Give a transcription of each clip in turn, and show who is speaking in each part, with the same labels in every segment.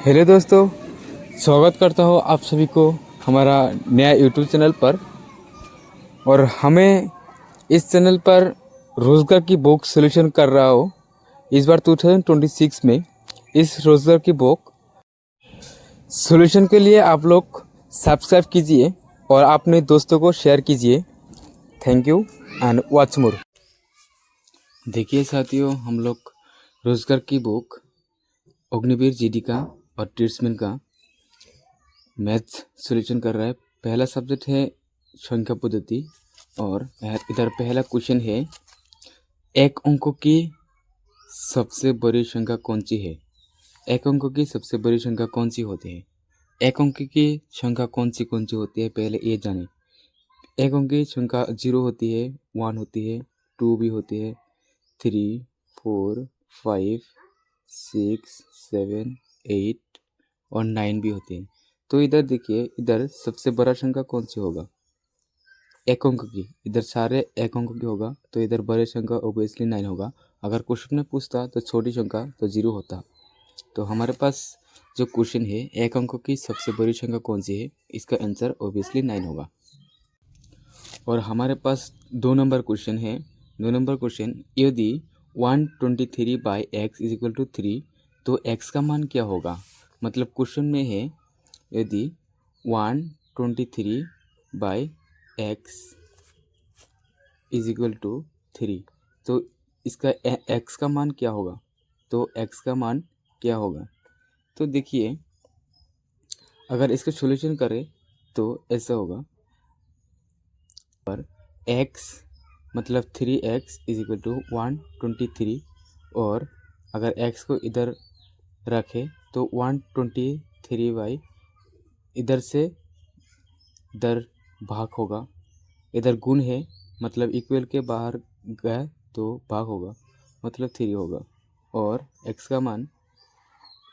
Speaker 1: Hello दोस्तों, स्वागत करता हूँ आप सभी को हमारा नया यूट्यूब चैनल पर। और हमें इस चैनल पर रोज़गार की बुक सॉल्यूशन कर रहा हो इस बार 2026 में। इस रोज़गार की बुक सॉल्यूशन के लिए आप लोग सब्सक्राइब कीजिए और अपने दोस्तों को शेयर कीजिए। Thank you and watch more. देखिए साथियों, हम लोग रोज़गार की बुक अग्निवीर जीडी का और ट्रेड्समैन का मैथ्स सॉल्यूशन कर रहा है। पहला सब्जेक्ट है संख्या पद्धति और इधर पहला क्वेश्चन है, एक अंकों की सबसे बड़ी संख्या कौन सी है। एक अंकों की सबसे बड़ी संख्या कौन सी होती है। एक अंक की संख्या कौन सी होती है, पहले ये जाने। एक अंक की संख्या 0 होती है, 1 होती है, 2 भी होती है, 3, 4, 5, 6, 7, 8 और 9 भी होती है। तो इधर देखिए, इधर सबसे बड़ा संख्या कौन सी होगा, एक अंक की। इधर सारे एक अंक की होगा, तो इधर बड़े संख्या ओबियसली 9 होगा। अगर क्वेश्चन में पूछता तो छोटी संख्या तो 0 होता। तो हमारे पास जो क्वेश्चन है, एक अंक की सबसे बड़ी संख्या कौन सी है, इसका आंसर ओबियसली 9 होगा। और हमारे पास 2 नंबर क्वेश्चन है। 2 नंबर क्वेश्चन, यदि 123/x = 3 तो x का मान क्या होगा। मतलब क्वेश्चन में है, यदि 123/x = 3 तो इसका x का मान क्या होगा। तो x का मान क्या होगा, तो देखिए, अगर इसका सॉल्यूशन करें तो ऐसा होगा, पर x मतलब 3x = 123 और अगर x को इधर रखें तो 123 इधर से इधर भाग होगा, इधर गुण है मतलब इक्वल के बाहर गया तो भाग होगा मतलब 3 होगा। और x का मान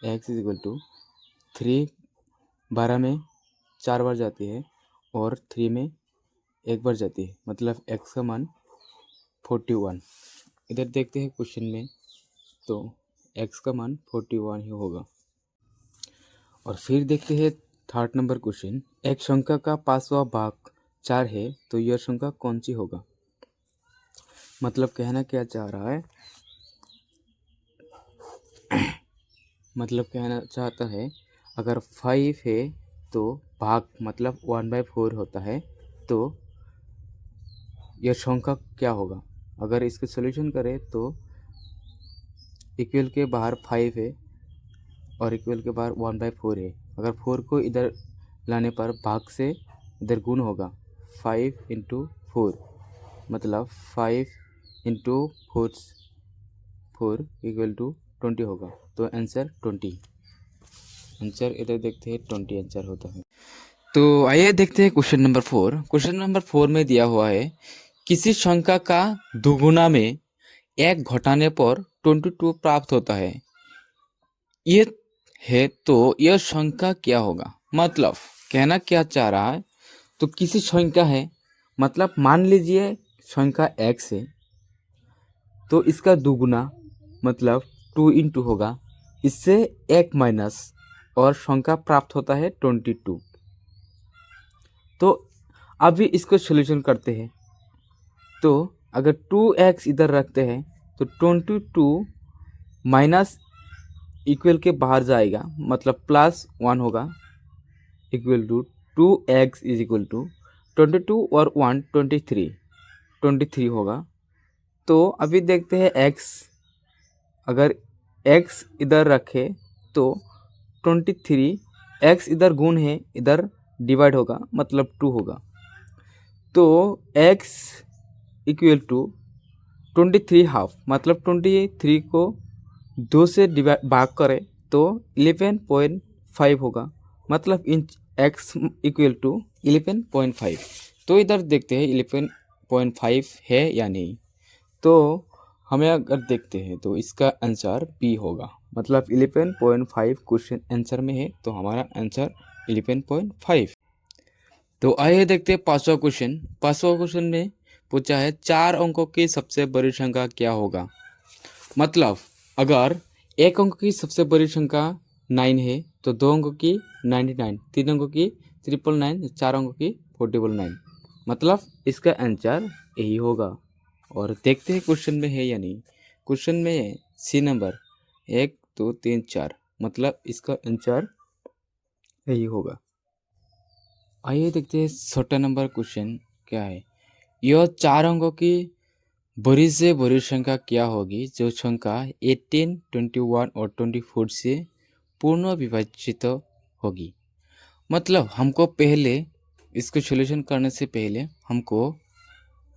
Speaker 1: x = 3 12 में 4 बार जाती है और 3 में 1 बार जाती है, मतलब x का मान 41। इधर देखते हैं क्वेश्चन में, तो x का मान 41 ही होगा। और फिर देखते हैं थर्ड नंबर क्वेश्चन, एक संख्या का 5वां भाग 4 है तो यह संख्या कौन सी होगा। मतलब कहना क्या चाह रहा है, मतलब कहना चाहता है, अगर 5 है तो भाग मतलब 1/4 होता है, तो यह संख्या क्या होगा। अगर इसके सॉल्यूशन करें तो इक्वल के बाहर 5 है और इक्वल के बाहर 1/4 है। अगर 4 को इधर लाने पर भाग से इधर गुण होगा, 5 × 4 मतलब 5 × 4 = 20 होगा। तो आंसर 20, आंसर इधर देखते हैं 20 आंसर होता है। तो आइए देखते हैं क्वेश्चन नंबर 4। क्वेश्चन नंबर 4 में दिया हुआ है, किसी संख्या का दुगुना में 1 घटाने पर 22 प्राप्त होता है, ये है तो यह संख्या क्या होगा। मतलब कहना क्या चाह रहा है, तो किसी संख्या है, मतलब मान लीजिए संख्या x है, तो इसका दुगुना मतलब 2 × होगा, इससे 1 माइनस और संख्या प्राप्त होता है 22। तो अभी इसको सॉल्यूशन करते हैं। तो अगर 2x इधर रखते हैं तो 22 माइनस इक्वल के बाहर जाएगा मतलब +1 होगा, इक्वल टू 2x = 22 और 1 23 होगा। तो अभी देखते हैं x, अगर x इधर रखे तो 23, x इधर गुण है, इधर डिवाइड होगा मतलब 2 होगा। तो x = 23 हाफ मतलब 23 को 2 से भाग करें तो 11.5 होगा, मतलब इंच x = 11.5। तो इधर देखते हैं 11.5 है या नहीं। तो हमें अगर देखते हैं तो इसका आंसर B होगा, मतलब 11.5 क्वेश्चन आंसर में है, तो हमारा आंसर 11.5। तो आइए देखते हैं 5वां क्वेश्चन। 5वां क्वेश्चन में पूछा है, 4 अंकों की सबसे बड़ी संख्या क्या होगा। मतलब अगर एक अंक की सबसे बड़ी संख्या 9 है तो 2 अंकों की 99, 3 अंकों की 999, 4 अंकों की 499, मतलब इसका आंसर यही होगा। और देखते हैं क्वेश्चन में है या नहीं। क्वेश्चन में है सी नंबर 1 2 3 4, मतलब इसका आंसर यही होगा। आइए देखते हैं छोटा नंबर क्वेश्चन क्या है। यह 4 अंकों की बड़ी से बड़ी संख्या क्या होगी जो संख्या 18, 21 और 24 से पूर्ण विभाजित होगी। मतलब हमको पहले इसको सॉल्यूशन करने से पहले हमको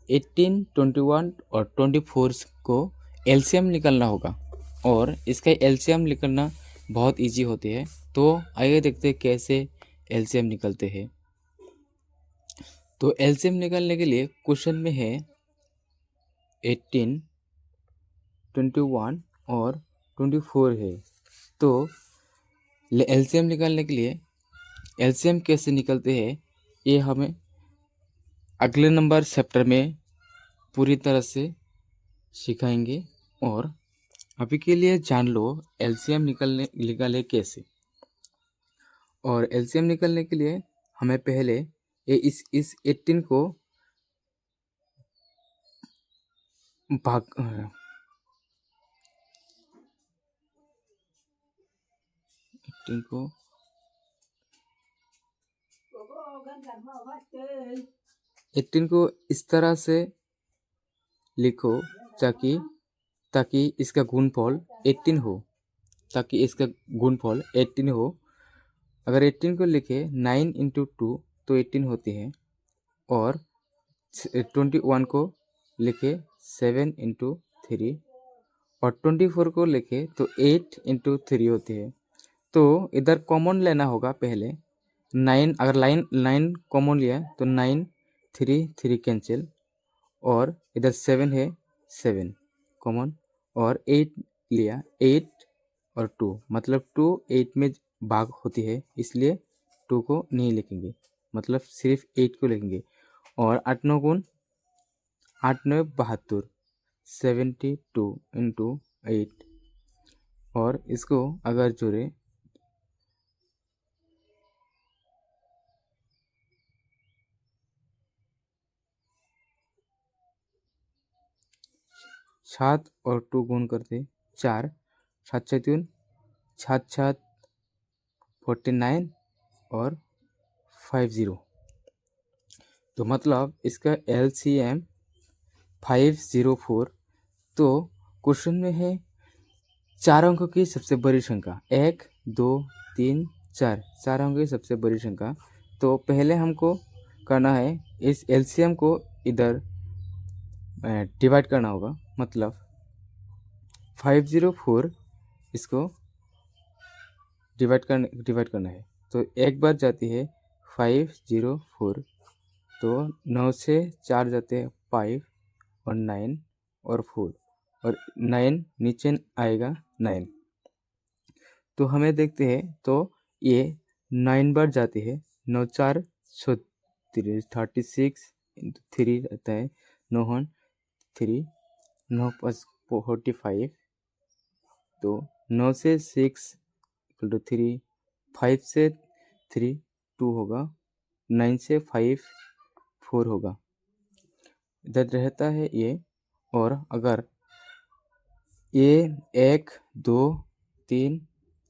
Speaker 1: 18, 21 और 24 को एलसीएम निकालना होगा, और इसका एलसीएम निकालना बहुत इजी होती है। तो आइए देखते हैं कैसे एलसीएम निकलते हैं। तो एलसीएम निकालने के लिए क्वेश्चन में है 18, 21 और 24 है। तो एलसीएम निकालने के लिए एलसीएम कैसे निकलते हैं ये हमें अगले नंबर चैप्टर में पूरी तरह से सिखाएंगे। और अभी के लिए जान लो एलसीएम निकाले कैसे। और एलसीएम निकालने के लिए हमें पहले इस 18 को भाग 18 को 18 को इस तरह से लिखो ताकि इसका गुणनफल 18 हो, ताकि इसका गुणनफल 18 हो। अगर 18 को लिखे 9 इंटू 2 तो 18 होती है, और 21 को लिखे 7 इंटू 3, और 24 को लिखे तो 8 इंटू 3 होती है। तो इधर कॉमन लेना होगा पहले 9, अगर लाइन कॉमन लिया तो 9 3 3 कैंसिल, और इधर 7 है 7 कॉमन, और 8 लिया 8 और 2, मतलब 2 8 में भाग होती है, इसलिए 2 को नहीं लिखेंगे, मतलब सिर्फ 8 को लिखेंगे। और 8 9 गुण 8 9 72, 72 इंटू 8, और इसको अगर जोड़े 7 और 2 गुण करते 4, 7 7 3 7 7 49 और 50। तो मतलब इसका एलसीएम 504। तो क्वेश्चन में है 4 अंकों की सबसे बड़ी संख्या 1 2 3 4, 4 अंकों की सबसे बड़ी संख्या। तो पहले हमको करना है इस एलसीएम को इधर डिवाइड करना होगा, मतलब 504 इसको डिवाइड करना है। तो एक बार जाती है 504, तो 9 से 4 जाते हैं 5 और 9 और 4, और 9 नीचे आएगा 9। तो हमें देखते हैं तो ये 9 बार जाती है, 9 4 36 इंटू 3 रहता है, 9 3 9 5 45। तो 9 से 6 इक्वल टू 3, 5 से 3 2 होगा, 9 से 5 4 होगा, इधर रहता है ये। और अगर ये 1 2 3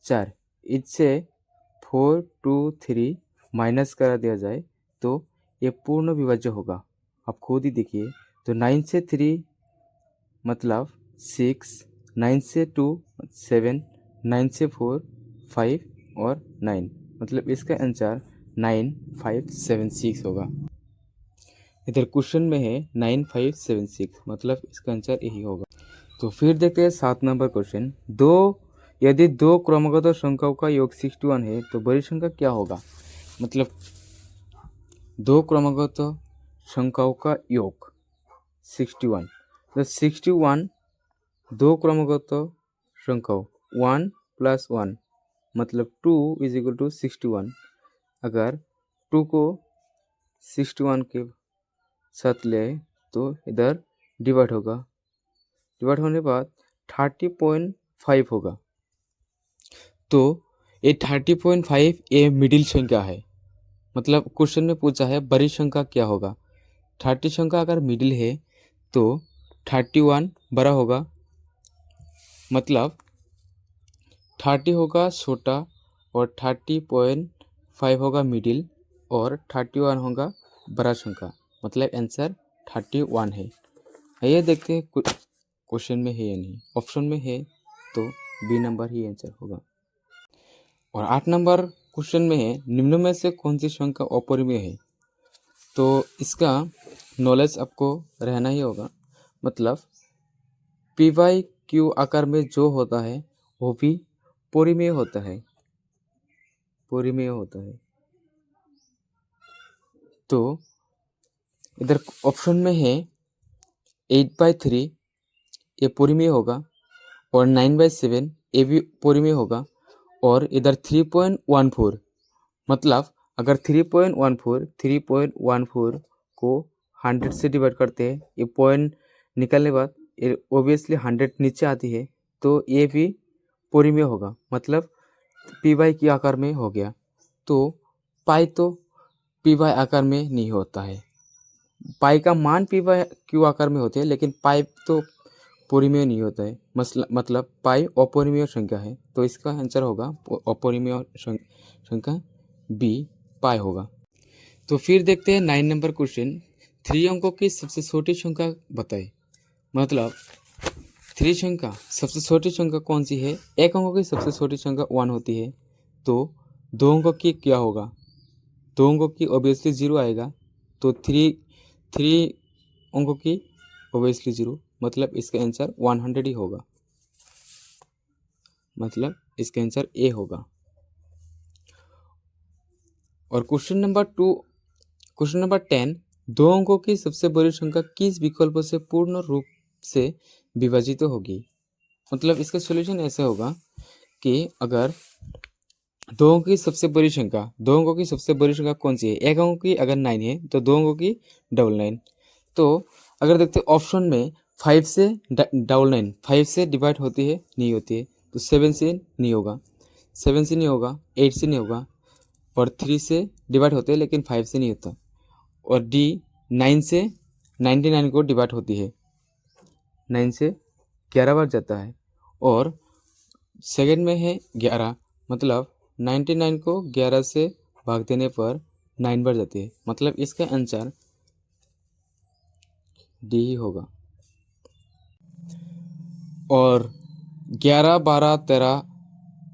Speaker 1: 4 इससे 4 2 3 माइनस करा दिया जाए तो ये पूर्ण विभाज्य होगा। आप खुद ही देखिए। तो 9 से 3 मतलब 6, 9 से 2 7, 9 से 4 5 और 9, मतलब इसका आंसर 9576 होगा। इधर क्वेश्चन में है 9576, मतलब इसका आंसर यही होगा। तो फिर देखते हैं 7 नंबर क्वेश्चन। यदि दो क्रमागत संख्याओं का योग 61 है तो बड़ी संख्या क्या होगा। मतलब दो क्रमागत संख्याओं का योग 61, तो 61 दो क्रमागत संख्याओं 1 + 1 मतलब 2 = 61। अगर 2 को 61 के साथ ले तो इधर डिवाइड होगा, डिवाइड होने के बाद 30.5 होगा। तो ये 30.5 ये मिडिल संख्या है, मतलब क्वेश्चन में पूछा है बड़ी संख्या क्या होगा। 30 संख्या अगर मिडिल है तो 31 बड़ा होगा, मतलब 30 होगा छोटा और 30.5 होगा मिडिल और 31 होगा बड़ा संख्या, मतलब आंसर 31 है। ये देखते हैं क्वेश्चन में है या नहीं। ऑप्शन में है तो बी नंबर ही आंसर होगा। और 8 नंबर क्वेश्चन में है निम्न में से कौन सी संख्या अपरिमेय है। तो इसका नॉलेज आपको रहना ही होगा, मतलब पी बाई क्यू आकार में जो होता है वो भी परिमेय होता है, परिमेय होता है। तो इधर ऑप्शन में है 8/3 ये परिमेय होगा और 9/7 ये भी परिमेय होगा, और इधर 3.14 मतलब अगर 3.14 को 100 से डिवाइड करते हैं, ये पॉइंट निकलने बाद ये ओबियसली 100 नीचे आती है, तो ये भी परिमेय होगा, मतलब पी बाई क्यू आकार में हो गया। तो पाई तो पी बाई आकार में नहीं होता है, पाई का मान पी बाई क्यू आकार में होते हैं, लेकिन पाई तो परिमेय नहीं होता है, मतलब पाई अपरिमेय संख्या है। तो इसका आंसर होगा अपरिमेय संख्या बी पाई होगा। तो फिर देखते हैं 9 नंबर क्वेश्चन, 3 अंकों की सबसे छोटी संख्या बताइए। मतलब 3 संख्या सबसे छोटी संख्या कौन सी है। 1 अंकों की सबसे छोटी संख्या 1 होती है, तो 2 अंकों की क्या होगा। 2 अंकों की ऑब्वियसली 0 आएगा, तो 3 अंकों की ऑब्वियसली 0, मतलब इसका आंसर 100 ही होगा, मतलब इसका आंसर ए होगा। और क्वेश्चन नंबर 10, 2 अंकों की सबसे बड़ी संख्या किस विकल्प से पूर्ण रूप से विभाजित होगी। मतलब इसका सॉल्यूशन ऐसे होगा कि अगर 2 अंकों की सबसे बड़ी संख्या, 2 अंकों की सबसे बड़ी संख्या कौन सी है। 1 अंकों की अगर 9 है तो 2 अंकों की 99। तो अगर देखते हैं ऑप्शन में 5 से 99 5 से डिवाइड होती है, नहीं होती है, तो 7 से नहीं होगा, 7 से नहीं होगा, 8 से नहीं होगा, और 3 से डिवाइड होते हैं लेकिन 5 से नहीं होता, और डी 9 से 99 को डिवाइड होती है, 9 से 11 बार जाता है, और सेकंड में है 11, मतलब 99 को 11 से भाग देने पर 9 बार जाती है, मतलब इसका आंसर डी ही होगा। और 11, 12, 13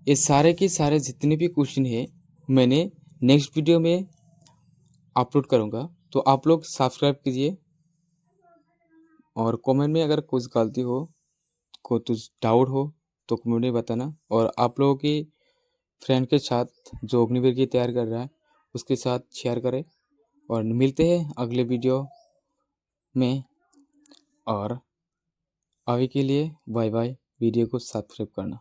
Speaker 1: ये सारे के सारे जितने भी क्वेश्चन है मैंने नेक्स्ट वीडियो में अपलोड करूँगा, तो आप लोग सब्सक्राइब कीजिए। और कमेंट में अगर कुछ गलती हो, कुछ डाउट हो तो कमेंट में बताना, और आप लोगों की फ्रेंड के साथ जो अग्निवीर की तैयार कर रहा है उसके साथ शेयर करें। और मिलते हैं अगले वीडियो में, और अभी के लिए बाय बाय। वीडियो को सब्सक्राइब करना।